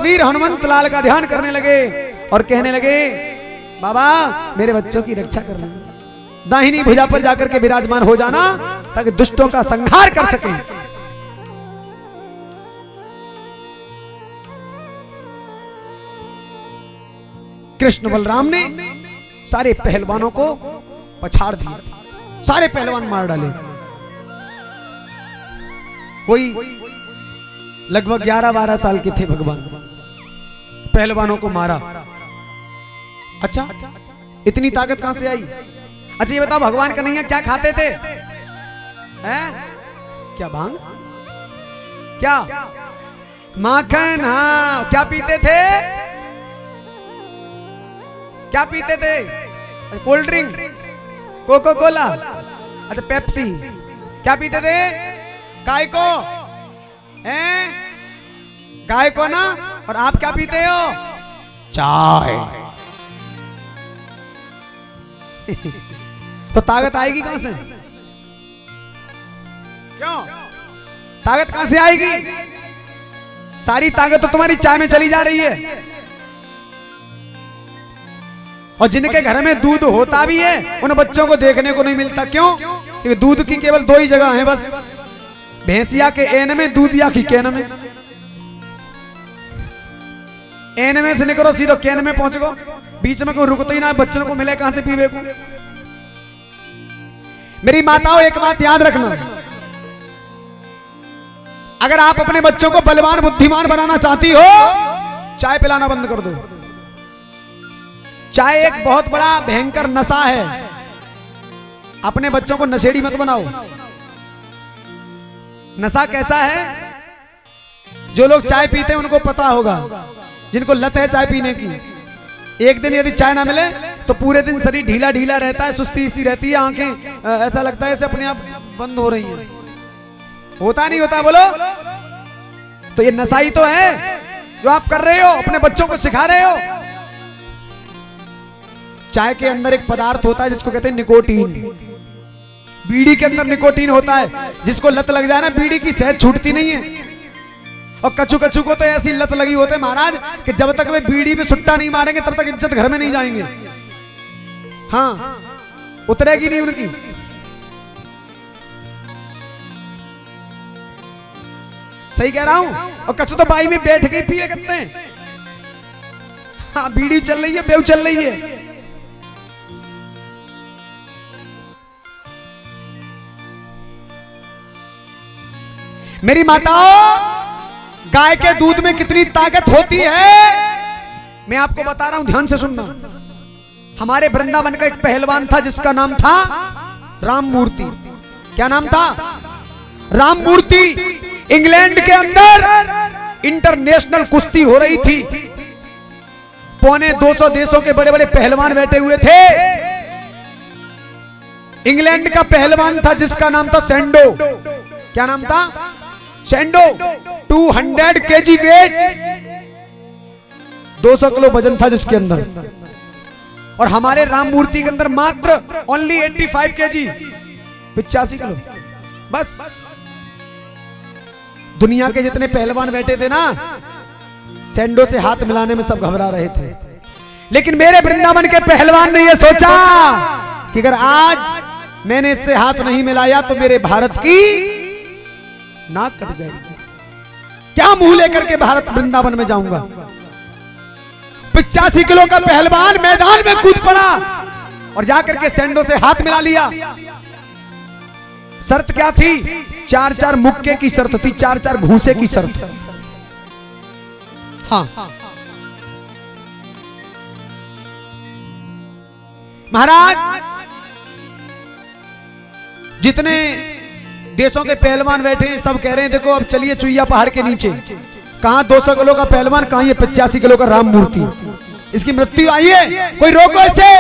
वीर हनुमंत लाल का ध्यान करने लगे और कहने लगे, बाबा मेरे बच्चों की रक्षा करना, दाहिनी भुजा पर जाकर के विराजमान हो जाना ताकि दुष्टों का संहार कर सके। कृष्ण बलराम ने सारे पहलवानों को पछाड़ दिया, सारे पहलवान मार डाले। वही लगभग 11-12 साल के थे भगवान, पहलवानों को मारा। अच्छा, इतनी ताकत कहां से आई? अच्छा ये बताओ, भगवान कन्हैया क्या खाते थे? हैं? क्या भांग? क्या माखन? हाँ। क्या पीते थे? क्या पीते थे? कोल्ड ड्रिंक, कोको कोला, अच्छा पेप्सी। क्या पीते थे? काय को? हैं? काय को ना। और आप क्या पीते हो? चाय। तो ताकत आएगी कहां से? क्यों? ताकत कहां से आएगी? सारी ताकत तो तुम्हारी चाय में चली जा रही है। और जिनके घर में दूध होता भी है उन बच्चों को देखने को नहीं मिलता। क्यों? क्योंकि दूध की केवल 2 ही जगह है बस, भैंसिया के एन में, दूधिया की कैन में। एन में से निकलो सीधो कैन में पहुंच गो, बीच में कोई रुकतो ही ना, बच्चों को मिले कहां से पीवे को। मेरी माताओं एक बात याद रखना, अगर आप अपने बच्चों को बलवान बुद्धिमान बनाना चाहती हो, चाय पिलाना बंद कर दो। चाय एक बहुत बड़ा भयंकर नशा है। अपने बच्चों को नशेड़ी मत बनाओ। नशा कैसा है? जो लोग चाय पीते हैं उनको पता होगा, जिनको लत है चाय पीने की। एक दिन यदि चाय ना मिले तो पूरे दिन शरीर ढीला ढीला रहता है, सुस्ती सी रहती है, आंखें ऐसा लगता है जैसे अपने आप बंद हो रही हैं। होता नहीं होता? बोलो। तो ये नशा ही तो है जो आप कर रहे हो, अपने बच्चों को सिखा रहे हो। चाय के अंदर एक पदार्थ होता है जिसको कहते हैं निकोटीन। बीड़ी के अंदर निकोटीन होता है, जिसको लत लग जाए ना बीड़ी की, सहज छूटती नहीं है। और कछु कछु को तो ऐसी लत लगी होती है महाराज कि जब तक वे बीड़ी में सुट्टा नहीं मारेंगे तब तक इज्जत घर में नहीं जाएंगे। हाँ, उतरेगी नहीं उनकी। सही कह रहा हूं? और कछु तो बाई में बैठ के पिए करते हैं। हाँ, बीड़ी चल रही है, बेव चल रही है। मेरी माताओं, गाय के दूध में कितनी ताकत होती है मैं आपको बता रहा हूं, ध्यान से सुनना। हमारे वृंदावन का एक पहलवान था जिसका नाम था राम मूर्ति। क्या नाम था? राम मूर्ति। इंग्लैंड के अंदर इंटरनेशनल कुश्ती हो रही थी। 250 देशों के बड़े बड़े पहलवान बैठे हुए थे। इंग्लैंड का पहलवान था जिसका नाम था सेंडो। क्या नाम था? सेंडो। 200 केजी वेट, 200 किलो वजन था जिसके अंदर। और हमारे राम मूर्ति के अंदर मात्र ओनली 85 केजी, 85 किलो बस। दुनिया के जितने पहलवान बैठे थे ना, सेंडो से हाथ मिलाने में सब घबरा रहे थे। लेकिन मेरे वृंदावन के पहलवान ने यह सोचा कि अगर आज मैंने इससे हाथ नहीं मिलाया तो मेरे भारत की नाक कट जाएगी। क्या मुंह लेकर के भारत वृंदावन में जाऊंगा? 85 किलो का पहलवान मैदान में कूद पड़ा और जाकर के सेंडो से हाथ मिला लिया। शर्त क्या थी? 4-4 मुक्के की शर्त थी, 4-4 घूंसे की शर्त। हाँ, महाराज जितने देशों के पहलवान बैठे हैं सब कह रहे हैं देखो अब चलिए चुईया पहाड़ के नीचे। कहां 200 किलो का पहलवान, कहां ये 85 किलो का राम मूर्ति। इसकी मृत्यु आई है, कोई रोको इसे।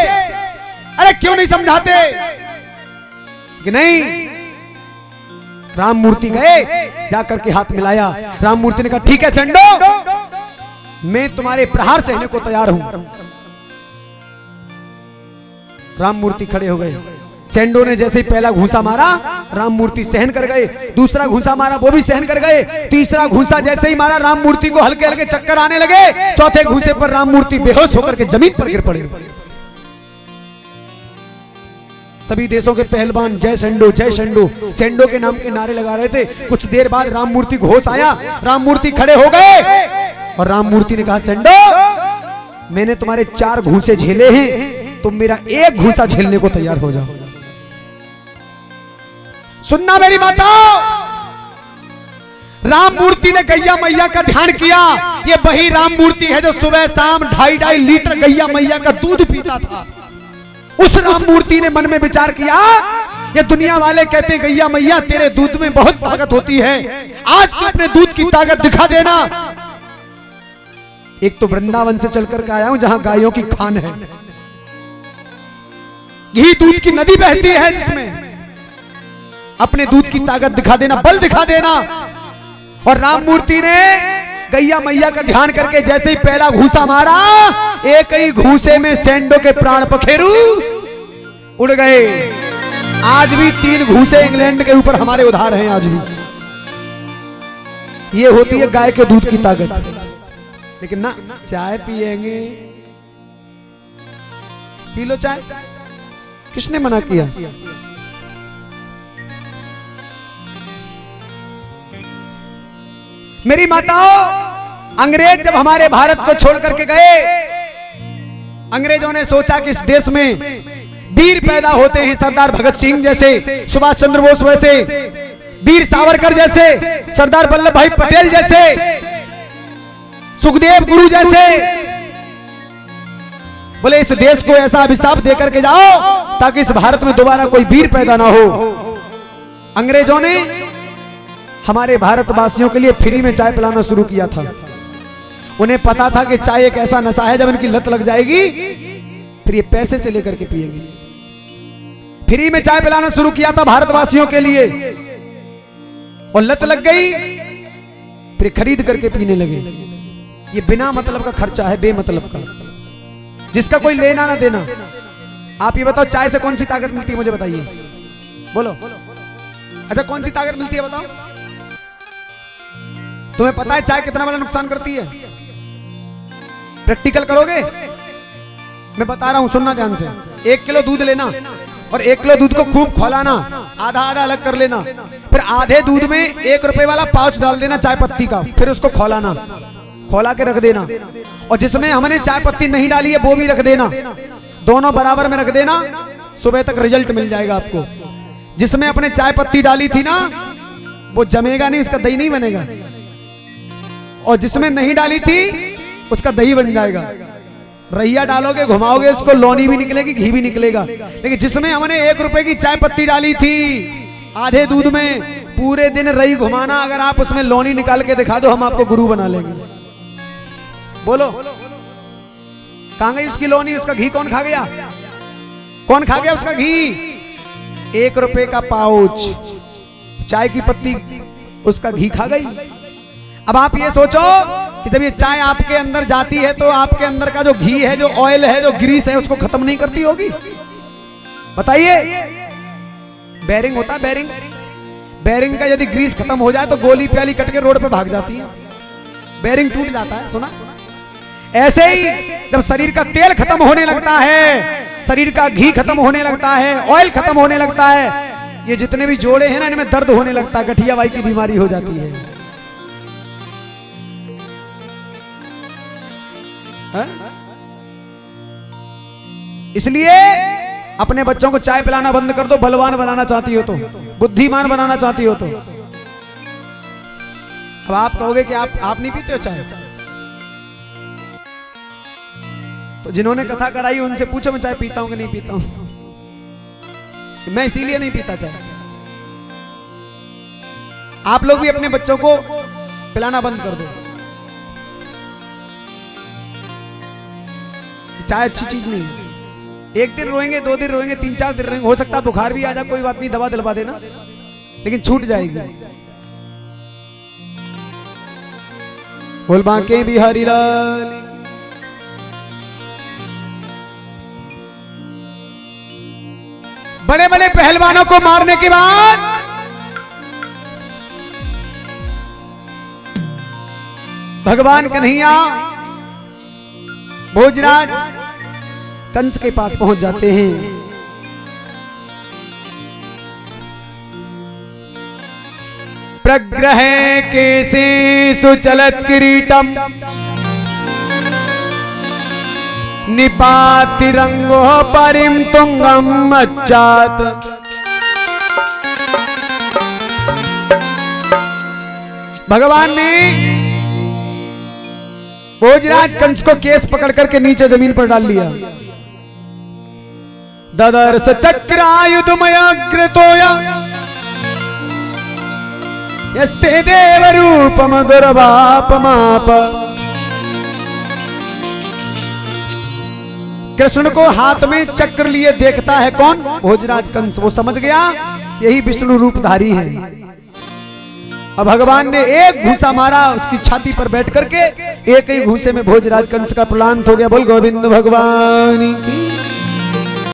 अरे क्यों नहीं समझाते कि नहीं? राम मूर्ति गए, जाकर के हाथ मिलाया। राम मूर्ति ने कहा ठीक है सेंडो, मैं तुम्हारे प्रहार सहने को तैयार हूं। राम मूर्ति खड़े हो गए। सेंडो ने जैसे ही पहला घूंसा मारा, राम मूर्ति सहन कर गए। दूसरा घूंसा मारा, वो भी सहन कर गए। तीसरा घूंसा जैसे ही मारा, राम मूर्ति को हल्के हल्के चक्कर आने लगे। चौथे घूंसे पर राम मूर्ति बेहोश होकर के जमीन पर गिर पड़े। सभी देशों के पहलवान जय सेंडो जय सेंडो सेंडो के नाम के नारे लगा रहे थे। कुछ देर बाद राम मूर्ति को होश आया, राम मूर्ति खड़े हो गए और राम मूर्ति ने कहा, सेंडो मैंने तुम्हारे 4 घूंसे झेले हैं, तुम मेरा 1 घूंसा झेलने को तैयार हो जाओ। सुनना मेरी माताओं, राम मूर्ति ने गैया मैया का ध्यान किया। ये वही राम मूर्ति है जो सुबह शाम 2.5 लीटर गैया मैया का दूध पीता था। उस राम मूर्ति ने मन में विचार किया, ये दुनिया वाले कहते हैं गैया मैया तेरे दूध में बहुत ताकत होती है, आज तू अपने दूध की ताकत दिखा देना। एक तो वृंदावन से चलकर के आया हूं जहां गायों की खान है, घी दूध की नदी बहती है, जिसमें अपने दूध की ताकत दिखा देना, बल दिखा देना। और राम मूर्ति ने गैया मैया का ध्यान करके जैसे ही पहला घूंसा मारा, एक ही घूंसे में सेंडो के प्राण पखेरु उड़ गए। आज भी 3 घूंसे इंग्लैंड के ऊपर हमारे उधार हैं। आज भी ये होती है गाय के दूध की ताकत। लेकिन ना, चाय पिएंगे, पी लो चाय, किसने मना किया? मेरी माताओं, अंग्रेज जब हमारे भारत को छोड़ करके गए, अंग्रेजों ने सोचा कि इस देश में वीर पैदा होते हैं, सरदार भगत सिंह जैसे, सुभाष चंद्र बोस वैसे, वीर सावरकर जैसे, सरदार वल्लभ भाई पटेल जैसे, सुखदेव गुरु जैसे। बोले इस देश को ऐसा अभिशाप देकर के जाओ ताकि इस भारत में दोबारा कोई वीर पैदा ना हो। अंग्रेजों ने हमारे भारतवासियों के लिए फ्री में चाय पिलाना शुरू किया था। उन्हें पता था कि चाय एक ऐसा नशा है, जब इनकी लत लग जाएगी फिर ये पैसे से लेकर के पिएंगे। फ्री में चाय पिलाना शुरू किया था भारतवासियों के लिए, और लत लग गई, फिर खरीद करके पीने लगे। ये बिना मतलब का खर्चा है, बेमतलब का, जिसका कोई लेना ना देना। आप ये बताओ, चाय से कौन सी ताकत मिलती है, मुझे बताइए, बोलो। अच्छा, कौन सी ताकत मिलती है बताओ? तुम्हें पता है चाय कितना वाला नुकसान करती है? प्रैक्टिकल करोगे? मैं बता रहा हूं, सुनना ध्यान से। 1 किलो दूध लेना और 1 किलो दूध को खूब खौलाना, आधा आधा अलग कर लेना, फिर आधे दूध में 1 रुपए वाला पाउच डाल देना चाय पत्ती का, फिर उसको खौलाना, खौला के रख देना। और जिसमें हमने चाय पत्ती नहीं डाली है वो भी रख देना, दोनों बराबर में रख देना। सुबह तक रिजल्ट मिल जाएगा आपको। जिसमें अपने चाय पत्ती डाली थी ना, वो जमेगा नहीं, उसका दही नहीं बनेगा। और जिसमें नहीं डाली थी उसका दही बन जाएगा। रैया डालोगे, घुमाओगे उसको, लौनी भी निकलेगी, घी भी निकलेगा। लेकिन जिसमें हमने 1 रुपए की चाय पत्ती डाली थी आधे दूध में, पूरे दिन रई घुमाना, अगर आप उसमें लौनी निकाल के दिखा दो, हम आपको गुरु बना लेंगे। बोलो, कहां गई उसकी लौनी? उसका घी कौन खा गया? कौन खा गया उसका घी? 1 रुपए का पाउच चाय की पत्ती, उसका घी खा गई। अब आप ये सोचो कि जब ये चाय आपके अंदर जाती है तो आपके अंदर का जो घी है, जो ऑयल है, जो ग्रीस है, उसको खत्म नहीं करती होगी? बताइए। बेरिंग होता है, बेरिंग, बेरिंग का यदि ग्रीस खत्म हो जाए तो गोली प्याली कट के रोड पे भाग जाती है, बेरिंग टूट जाता है। सुना? ऐसे ही जब शरीर का तेल खत्म होने लगता है, शरीर का घी खत्म होने लगता है, ऑयल खत्म होने लगता है, ये जितने भी जोड़े हैं ना, इनमें दर्द होने लगता है, गठिया वाई की बीमारी हो जाती है। इसलिए अपने बच्चों को चाय पिलाना बंद कर दो, बलवान बनाना चाहती हो तो, बुद्धिमान बनाना चाहती हो तो। अब आप कहोगे कि आप नहीं पीते हो चाय, तो जिन्होंने कथा कराई उनसे पूछो मैं चाय पीता हूं कि नहीं पीता हूं। मैं इसीलिए नहीं पीता चाय। आप लोग भी अपने बच्चों को पिलाना बंद कर दो। चाय अच्छी चीज नहीं है। 1 दिन रोएंगे, 2 दिन रोएंगे, 3-4 दिन रोएंगे, हो सकता है बुखार भी आ जाए, कोई बात नहीं, दवा दिलवा देना, लेकिन छूट जाएगी। बोल बांके बिहारी लाल। बड़े बड़े पहलवानों को मारने के बाद भगवान कन्हैया भोजराज कंस के पास पहुंच जाते हैं। प्रग्रह केसे सुचलत किरीटम निपाति रंगो परिम तुंगम मच्चात। भगवान ने भोजराज कंस को केस पकड़ करके नीचे जमीन पर डाल लिया। ददर्श चक्रायुधमयाग्रतोया यस्ते देव रूपम दुर्वापमाप। कृष्ण को हाथ में चक्र लिए देखता है कौन? भोजराज कंस। वो समझ गया यही विष्णु रूपधारी है। अब भगवान ने एक घूसा मारा उसकी छाती पर बैठ करके, एक ही घूसे में भोजराज कंस का प्रलांत हो गया। बोल गोविंद भगवान की।